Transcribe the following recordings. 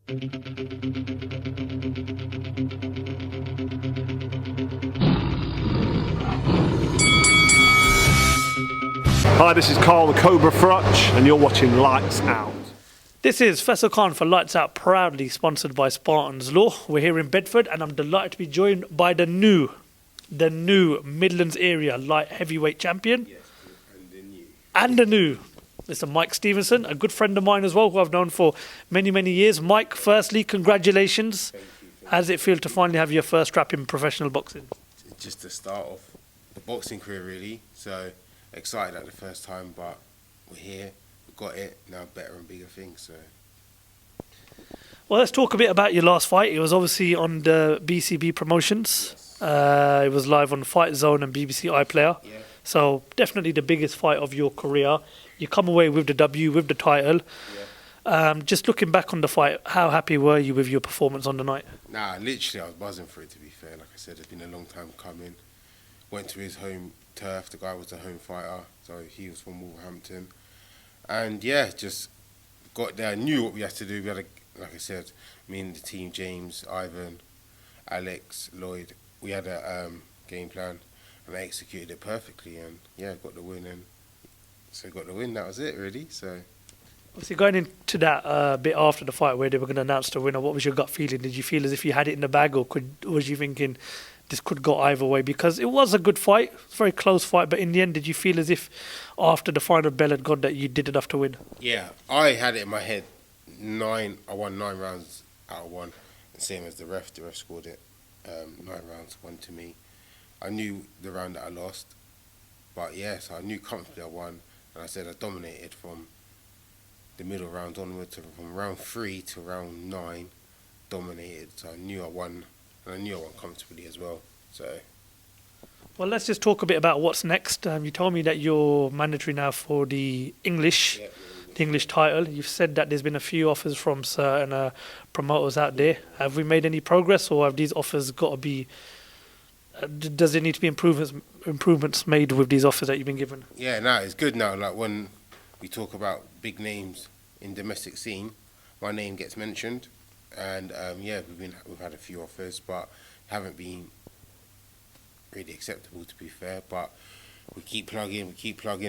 Hi, this is Carl the Cobra Frutch, and you're watching Lights Out. This is Faisal Khan for Lights Out, proudly sponsored by Spartans Law. We're here in Bedford, and I'm delighted to be joined by the new Midlands area light heavyweight champion. Yes, And the new. Mr. Mike Stevenson, a good friend of mine as well, who I've known for many, many years. Mike, firstly, congratulations. Thank you. How does it feel to finally have your first strap in professional boxing? Just the start of the boxing career, really. So excited at the first time, but we're here, we got it, now better and bigger things. So. Well, let's talk a bit about your last fight. It was obviously on the BCB promotions. Yes. It was live on Fight Zone and BBC iPlayer. Yeah. So definitely the biggest fight of your career. You come away with the W, with the title. Yeah. Just looking back on the fight, how happy were you with your performance on the night? Nah, literally, I was buzzing for it, to be fair. Like I said, it's been a long time coming. Went to his home turf. The guy was a home fighter, so he was from Wolverhampton. And yeah, just got there. Knew what we had to do. We had, like I said, me and the team, James, Ivan, Alex, Lloyd. We had a game plan, and I executed it perfectly. And yeah, got the win. And so got the win. That was it, really. So. Obviously, going into that bit after the fight where they were going to announce the winner, what was your gut feeling? Did you feel as if you had it in the bag, or was you thinking this could go either way? Because it was a good fight, it's a very close fight, but in the end, did you feel as if after the final bell had gone that you did enough to win? Yeah, I had it in my head. I won 9 rounds out of 1, the same as the ref. The ref scored it 9 rounds, 1 to me. I knew the round that I lost, but yes, I knew comfortably I won, and I said I dominated from the middle round onward, from round 3 to round 9, dominated. So I knew I won, and I knew I won comfortably as well. So. Well, let's just talk a bit about what's next. You told me that you're mandatory now for the English, the English title. You've said that there's been a few offers from certain promoters out there. Have we made any progress, or have these offers got to be? Does there need to be improvements made with these offers that you've been given? Yeah, no, it's good now. Like when we talk about big names in domestic scene, my name gets mentioned, and yeah, we've had a few offers, but haven't been really acceptable, to be fair. But we keep plugging,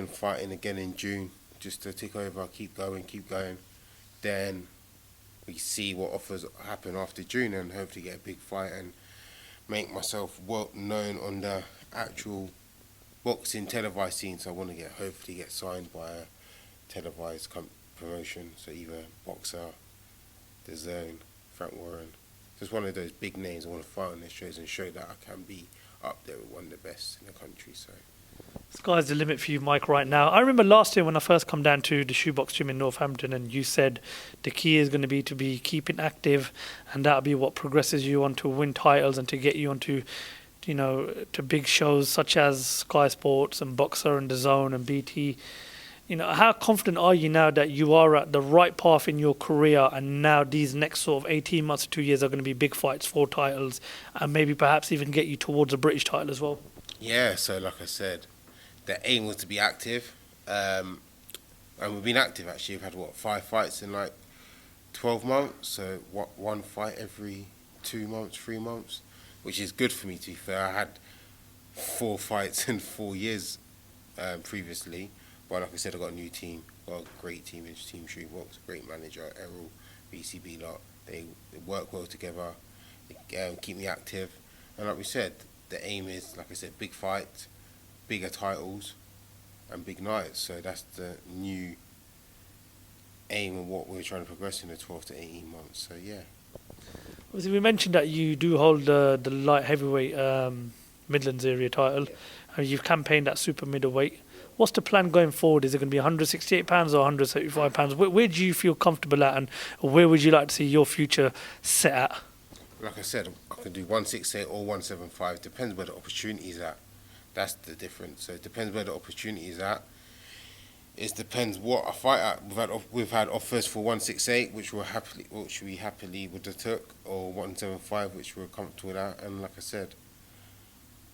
fighting again in June, just to tick over, keep going. Then we see what offers happen after June, and hopefully get a big fight and make myself well known on the actual boxing televised scene. So I want to hopefully get signed by a televised promotion, so either Boxer, The Zone, Frank Warren, just one of those big names. I want to fight on their shows and show that I can be up there with one of the best in the country. So Sky's the limit for you, Mike, right now. I remember last year when I first come down to the Shoebox gym in Northampton, and you said the key is going to be keeping active, and that'll be what progresses you on to win titles and to get you onto, to big shows such as Sky Sports and Boxer and The Zone and BT. How confident are you now that you are at the right path in your career, and now these next sort of 18 months to 2 years are going to be big fights for titles, and maybe perhaps even get you towards a British title as well? yeah, so like I said, the aim was to be active, and we've been active actually. We've had 5 fights in like 12 months, so one fight every 2 months, 3 months, which is good for me, to be fair. I had 4 fights in 4 years previously. But like I said, I got a new team, got a great team in Team Shoebox, great manager, Errol, BCB lot. They work well together, they keep me active. And like we said, the aim is, like I said, big fights, bigger titles, and big nights. So that's the new aim and what we're trying to progress in the 12 to 18 months. So yeah. Obviously, we mentioned that you do hold the light heavyweight Midlands area title. You've campaigned at super middleweight. What's the plan going forward? Is it going to be £168 or £175? Where do you feel comfortable at, and where would you like to see your future set at? Like I said, I can do 168 or 175. Depends where the opportunity is at. That's the difference. So it depends where the opportunity is at. It depends what I fight at. We've had offers for 168, which we happily would have took, or 175, which we're comfortable at. And like I said,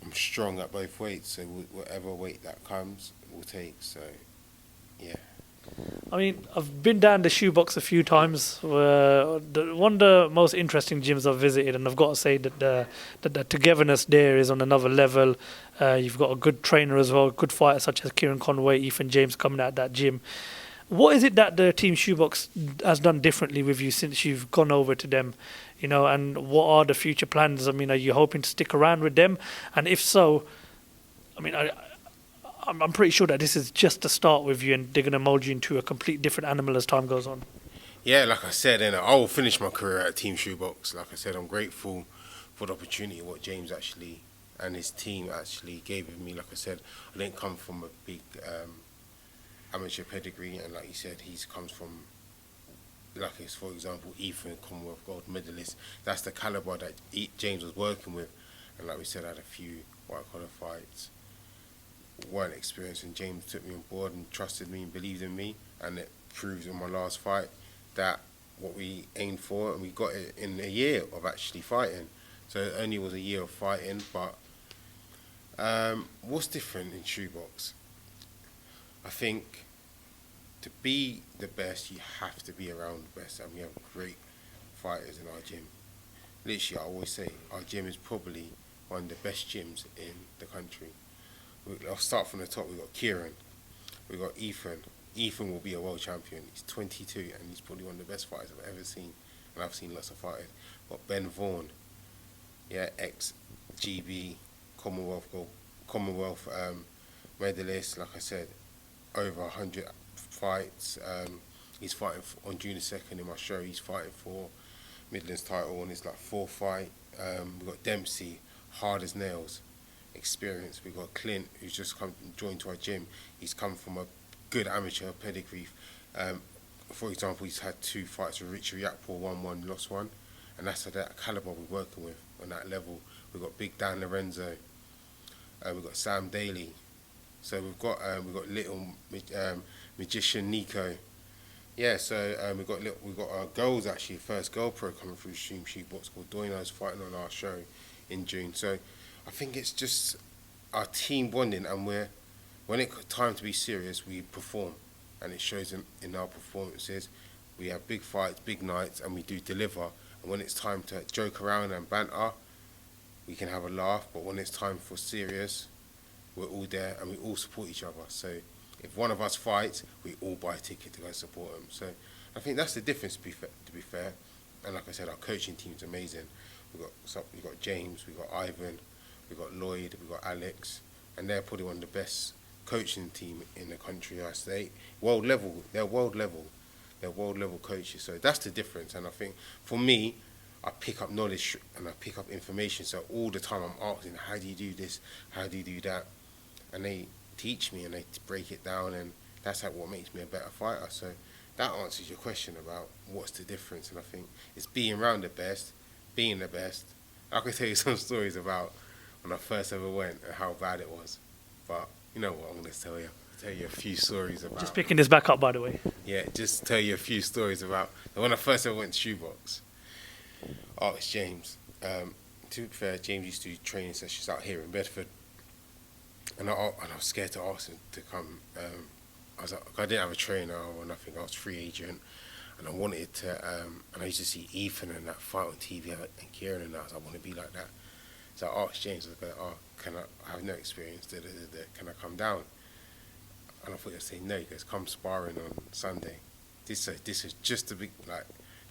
I'm strong at both weights, so whatever weight that comes, we'll take. So, yeah. I mean, I've been down the Shoebox a few times. One of the most interesting gyms I've visited, and I've got to say that the togetherness there is on another level. You've got a good trainer as well, good fighters such as Kieran Conway, Ethan James coming out of that gym. What is it that the team Shoebox has done differently with you since you've gone over to them? You know, and what are the future plans? I mean, are you hoping to stick around with them? And if so, I mean, I'm pretty sure that this is just the start with you, and they're going to mold you into a complete different animal as time goes on. Yeah, like I said, and I will finish my career at Team Shoebox. Like I said, I'm grateful for the opportunity, what James actually and his team actually gave me. Like I said, I didn't come from a big amateur pedigree, and like you said, he comes from, like for example, Ethan, Commonwealth gold medalist. That's the caliber that James was working with, and like we said, I had a few white collar fights, weren't experienced, and James took me on board and trusted me and believed in me, and it proves in my last fight that what we aimed for, and we got it in a year of actually fighting. So it only was a year of fighting, but what's different in Shoebox? I think to be the best, you have to be around the best, and we have great fighters in our gym. Literally, I always say our gym is probably one of the best gyms in the country. I'll start from the top. We've got Kieran, we've got Ethan. Ethan will be a world champion. He's 22 and he's probably one of the best fighters I've ever seen. And I've seen lots of fighters. We've got Ben Vaughan, yeah, ex-GB Commonwealth medalist. Like I said, over 100 fights. He's fighting on June the 2nd in my show. He's fighting for Midlands title on his like 4th fight. We've got Dempsey, hard as nails. Experience. We've got Clint, who's just joined to our gym. He's come from a good amateur pedigree. For example, he's had 2 fights with Richard Yakpour, won one, lost one, and that's that caliber we're working with on that level. We've got Big Dan Lorenzo, we've got Sam Daly, so we've got little magician Nico. Yeah, so we've got our girls actually, first girl pro coming through Shoebox called Doino's fighting on our show in June. So I think it's just our team bonding, and when it's time to be serious, we perform, and it shows in our performances. We have big fights, big nights, and we do deliver. And when it's time to joke around and banter, we can have a laugh. But when it's time for serious, we're all there and we all support each other. So if one of us fights, we all buy a ticket to go support them. So I think that's the difference, to be fair. And like I said, our coaching team's amazing. We've got James, we've got Ivan, we've got Lloyd, we've got Alex, and they're probably one of the best coaching team in the country, I say. World level. They're world level coaches. So that's the difference. And I think for me, I pick up knowledge and I pick up information. So all the time I'm asking, how do you do this? How do you do that? And they teach me and they break it down, and that's what makes me a better fighter. So that answers your question about what's the difference. And I think it's being around the best, being the best. I could tell you some stories about when I first ever went and how bad it was. But you know what I'm going to tell you? I'll tell you a few stories about... Just picking this back up, by the way. Yeah, just tell you a few stories about when I first ever went to Shoebox. Asked James. To be fair, James used to do training sessions out here in Bedford. And I was scared to ask him to come. I didn't have a trainer or nothing. I was free agent. And I wanted to... and I used to see Ethan and that fight on TV and Kieran, and I was like, I want to be like that. So I asked James, I was like, I have no experience, can I come down? And I thought he'd say no. He goes, come sparring on Sunday. This is just a big,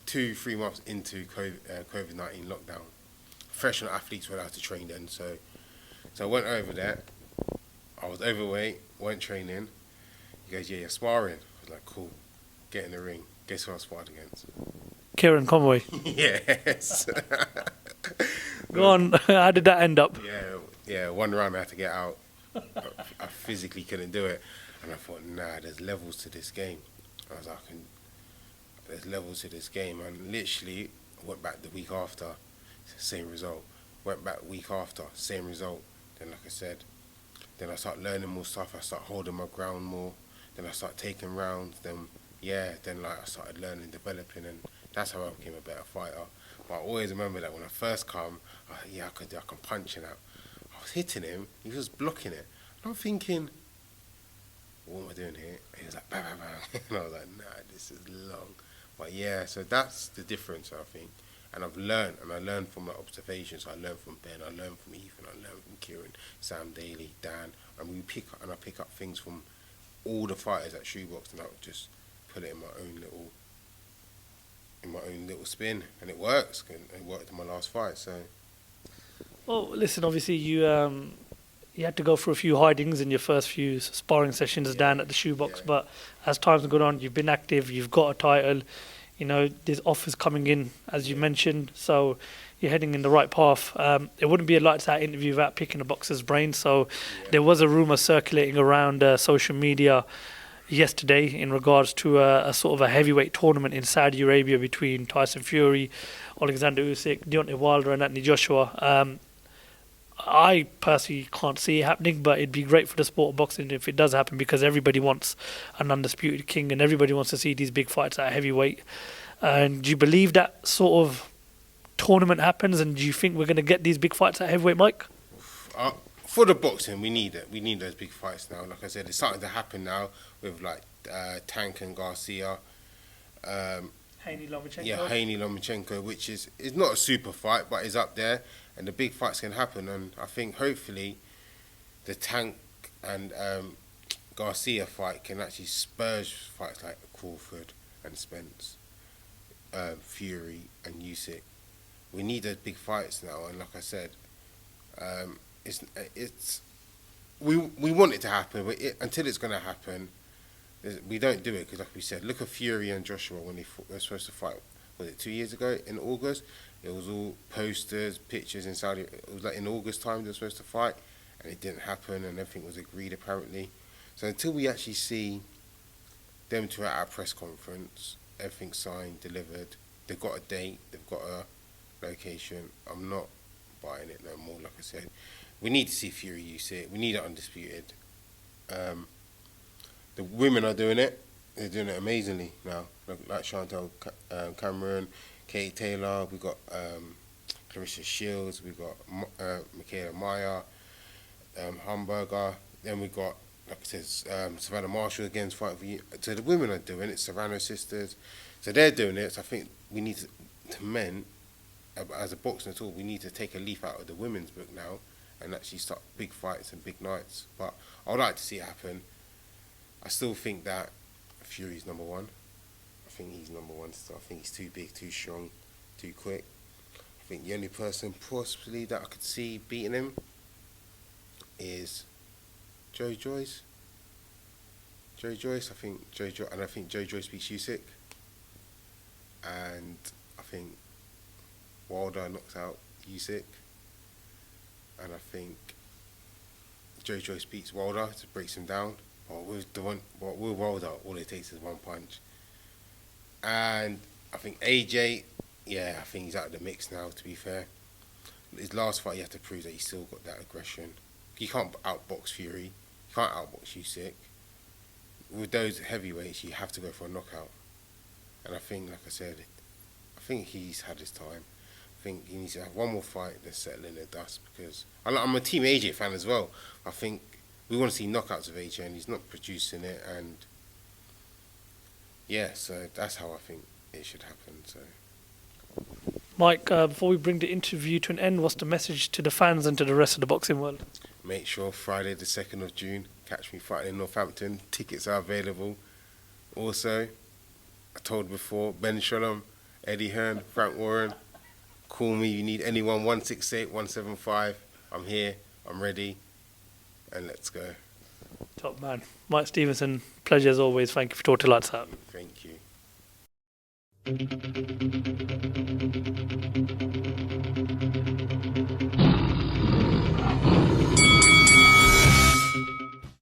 2-3 months into COVID-19 lockdown. Professional athletes were allowed to train then, so I went over there. I was overweight, weren't training. He goes, yeah, you're sparring. I was like, cool, get in the ring. Guess who I sparred against? Kieran Conway. Yes. Go on, how did that end up? Yeah, one round I had to get out. I physically couldn't do it. And I thought, nah, there's levels to this game. I was like, there's levels to this game. And literally, I went back the week after, same result. Went back week after, same result. Then, like I said, then I start learning more stuff. I start holding my ground more. Then I start taking rounds. Then I started learning, developing, and that's how I became a better fighter. But I always remember that when I first come, I can punch him out. I was hitting him, he was blocking it. And I'm thinking, what am I doing here? And he was like, bang, bang, bang. And I was like, nah, this is long. But yeah, so that's the difference, I think. And I've learned, and I learned from my observations. I learned from Ben, I learned from Ethan, I learned from Kieran, Sam Daly, Dan, and I pick up things from all the fighters at Shoebox, and I would just put it in my own little spin, and it works. And it worked in my last fight. So Well, listen, obviously you had to go through a few hidings in your first few sparring sessions down at the Shoebox, yeah. but as time's gone on, you've been active, you've got a title, you know, there's offers coming in, as you mentioned, so you're heading in the right path. It wouldn't be a lights out interview without picking a boxer's brain, so there was a rumour circulating around social media yesterday in regards to a sort of a heavyweight tournament in Saudi Arabia between Tyson Fury, Alexander Usyk, Deontay Wilder and Anthony Joshua. I personally can't see it happening, but it'd be great for the sport of boxing if it does happen, because everybody wants an undisputed king and everybody wants to see these big fights at heavyweight. And do you believe that sort of tournament happens, and do you think we're going to get these big fights at heavyweight, Mike? For the boxing, we need it. We need those big fights now. Like I said, it's starting to happen now with like Tank and Garcia. Haney Lomachenko. Yeah, Haney Lomachenko, which is not a super fight, but is up there, and the big fights can happen. And I think hopefully the Tank and Garcia fight can actually spurge fights like Crawford and Spence, Fury and Usyk. We need those big fights now, and like I said, we want it to happen, but until it's going to happen, we don't do it, because like we said, look at Fury and Joshua when they were supposed to fight. Was it 2 years ago in August? It was all posters, pictures in Saudi. It was like in August time they were supposed to fight, and it didn't happen, and everything was agreed apparently. So until we actually see them two at our press conference, everything signed, delivered, they've got a date, they've got a location, I'm not buying it no more. Like I said, we need to see Fury Usyk. We need it undisputed. The women are doing it. They're doing it amazingly now. Like Chantal Cameron, Kate Taylor. We got Clarissa Shields. We got Michaela Meyer, Hamburger. Then we got, like I said, Savannah Marshall against fighting for you. So the women are doing it. Savannah sisters. So they're doing it. So I think we need to men, as a boxing at all, we need to take a leaf out of the women's book now and actually start big fights and big nights. But I would like to see it happen. I still think that Fury's number one. I think he's number one still. I think he's too big, too strong, too quick. I think the only person possibly that I could see beating him is Joe Joyce. Joe Joyce, I think Joe Joyce beats Usyk. And I think Wilder knocks out Usyk. And I think Joe Joyce beats Wilder, to breaks him down. With Wilder, all it takes is one punch. And I think AJ, yeah, I think he's out of the mix now, to be fair. His last fight, he had to prove that he's still got that aggression. You can't outbox Fury. You can't outbox Usyk. With those heavyweights, you have to go for a knockout. And I think, like I said, I think he's had his time. I think he needs to have one more fight to settle in the dust, because I'm a Team AJ fan as well. I think we want to see knockouts of AJ, and he's not producing it. And yeah, so that's how I think it should happen. So, Mike, before we bring the interview to an end, what's the message to the fans and to the rest of the boxing world? make sure Friday the 2nd of June, catch me fighting in Northampton. Tickets are available. Also, I told before, Ben Shalom, Eddie Hearn, Frank Warren. Call me, you need anyone, 168 175. I'm here, I'm ready, and let's go. Top man. Mike Stevenson, pleasure as always. Thank you for talking to Lights Out. Thank you.